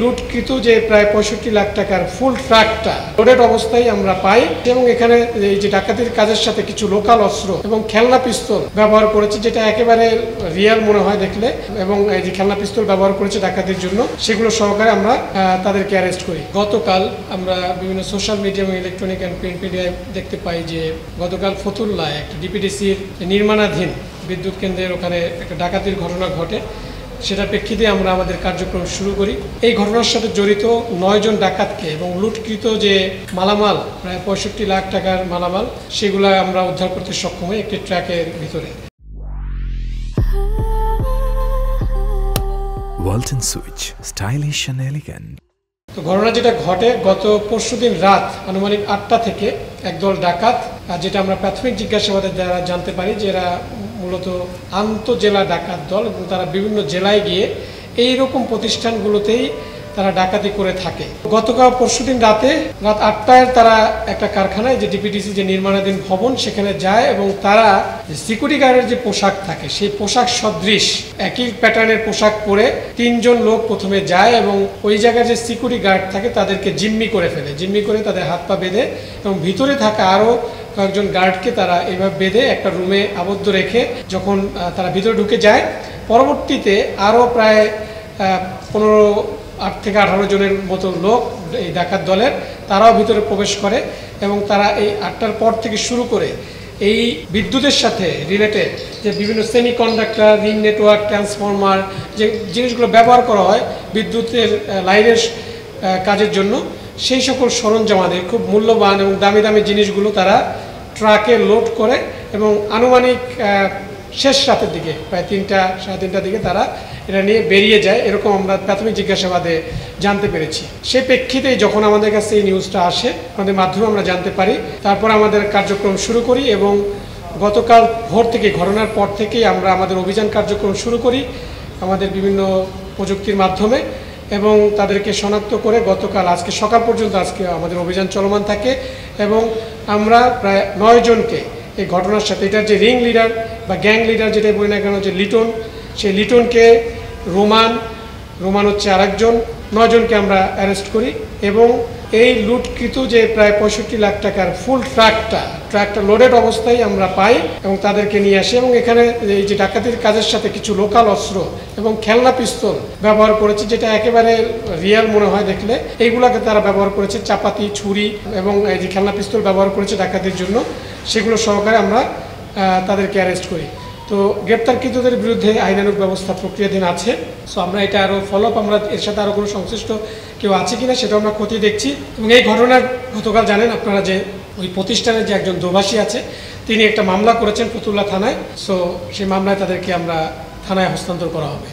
লুটকৃত যে প্রায় ৬৫ লাখ টাকার ফুল ট্রাকটা লোডেড অবস্থায় আমরা পাই এবং এখানে এই যে ডাকাতির কাজের সাথে কিছু লোকাল অস্ত্র এবং খেলনা পিস্তল ব্যবহার করেছে, যেটা একেবারে রিয়াল মনে হয় দেখলে, এবং এই যে খেলনা পিস্তল ব্যবহার করেছে ডাকাতির জন্য, সেগুলো সহকারে আমরা তাদেরকে অ্যারেস্ট করি। গতকাল আমরা বিভিন্ন সোশ্যাল মিডিয়া এবং ইলেকট্রনিক অ্যান্ড প্রিন্ট মিডিয়ায় দেখতে পাই যে গতকাল ফতুল্লায় একটা ডিপিডিসির নির্মাণাধীন বিদ্যুৎ কেন্দ্রের ওখানে একটা ডাকাতির ঘটনা ঘটে। সেটার প্রেক্ষিতে আমরা আমাদের কার্যক্রম শুরু করি। এই ঘটনার সাথে জড়িত 9 জন ডাকাতকে এবং লুটকৃত যে মালামাল প্রায় ৬৫ লাখ টাকার মালামাল, সেগুলো আমরা উদ্ধার করতে সক্ষম হই একটি ট্রাকের ভিতরে। Walton switch, stylish and elegant. তো ঘটনা যেটা ঘটে, গত পরশুদিন রাত আনুমানিক 8টা থেকে একদল ডাকাত, যেটা আমরা প্রাথমিক জিজ্ঞাসাবাদের দ্বারা জানতে পারি যে এরা মূলত আন্তঃজেলা ডাকাত দল এবং তারা বিভিন্ন জেলায় গিয়ে এই রকম প্রতিষ্ঠানগুলোতেই তারা ডাকাতি করে থাকে। গতকাল পরশুদিন রাত 8টায় তারা একটা কারখানায়, যে ডিপিডিসি যে নির্মাণাধীন ভবন, সেখানে যায় এবং তারা সিকিউরিটি গার্ডের যে পোশাক থাকে সেই পোশাক সদৃশ একই প্যাটার্নের পোশাক পরে 3 জন লোক প্রথমে যায় এবং ওই জায়গায় যে সিকিউরিটি গার্ড থাকে তাদেরকে জিম্মি করে ফেলে। জিম্মি করে তাদের হাত পা বেঁধে এবং ভিতরে থাকা আরও কয়েকজন গার্ডকে তারা এইভাবে বেঁধে একটা রুমে আবদ্ধ রেখে যখন তারা ভিতরে ঢুকে যায়, পরবর্তীতে আরও প্রায় 8 থেকে 18 জনের মতো লোক এই ডাকাত দলের, তারাও ভিতরে প্রবেশ করে এবং তারা এই 8টার পর থেকে শুরু করে এই বিদ্যুতের সাথে রিলেটেড যে বিভিন্ন সেমিকন্ডাক্টর, রিং নেটওয়ার্ক, ট্রান্সফরমার, যে জিনিসগুলো ব্যবহার করা হয় বিদ্যুতের লাইনের কাজের জন্য, সেই সকল সরঞ্জামাদের খুব মূল্যবান এবং দামি দামি জিনিসগুলো তারা ট্রাকে লোড করে এবং আনুমানিক শেষ রাতের দিকে প্রায় 3টা সাড়ে 3টার দিকে তারা এটা নিয়ে বেরিয়ে যায়, এরকম আমরা প্রাথমিক জিজ্ঞাসাবাদে জানতে পেরেছি। সেই প্রেক্ষিতেই যখন আমাদের কাছে এই নিউজটা আসে, আমাদের মাধ্যমে আমরা জানতে পারি, তারপর আমাদের কার্যক্রম শুরু করি এবং গতকাল ভোর থেকে, ঘটনার পর থেকেই আমরা আমাদের অভিযান কার্যক্রম শুরু করি আমাদের বিভিন্ন প্রযুক্তির মাধ্যমে এবং তাদেরকে শনাক্ত করে গতকাল আজকে সকাল পর্যন্ত আজকে আমাদের অভিযান চলমান থাকে এবং আমরা প্রায় 9 জনকে এই ঘটনার সাথে, এটার যে রিং লিডার বা গ্যাং লিডার যেটা বলি না কেন, যে লিটন, সেই লিটনকে, রোমান হচ্ছে আরেকজন, 9 জনকে আমরা অ্যারেস্ট করি এবং এই লুটকৃত যে প্রায় ৬৫ লাখ টাকার ফুল ট্রাকটা লোডেড অবস্থায় আমরা পাই এবং তাদেরকে নিয়ে আসি এবং এখানে এই যে ডাকাতির কাজের সাথে কিছু লোকাল অস্ত্র এবং খেলনা পিস্তল ব্যবহার করেছে, যেটা একেবারে রিয়াল মনে হয় দেখলে, এইগুলোকে তারা ব্যবহার করেছে, চাপাতি, ছুরি এবং এই যে খেলনা পিস্তল ব্যবহার করেছে ডাকাতির জন্য, সেগুলো সহকারে আমরা তাদেরকে অ্যারেস্ট করি। তো গ্রেপ্তারকৃতদের বিরুদ্ধে আইনানুগ ব্যবস্থা প্রক্রিয়াধীন আছে। সো আমরা এটা আরও ফলো আপ, আমরা এর সাথে আরও কোনো সংশ্লিষ্ট কেউ আছে কিনা সেটা আমরা খতিয়ে দেখছি। এবং এই ঘটনার গতকাল জানেন আপনারা যে ওই প্রতিষ্ঠানের যে একজন দোভাষী আছে, তিনি একটা মামলা করেছেন ফতুল্লা থানায়। সো সেই মামলায় তাদেরকে আমরা থানায় হস্তান্তর করা হবে।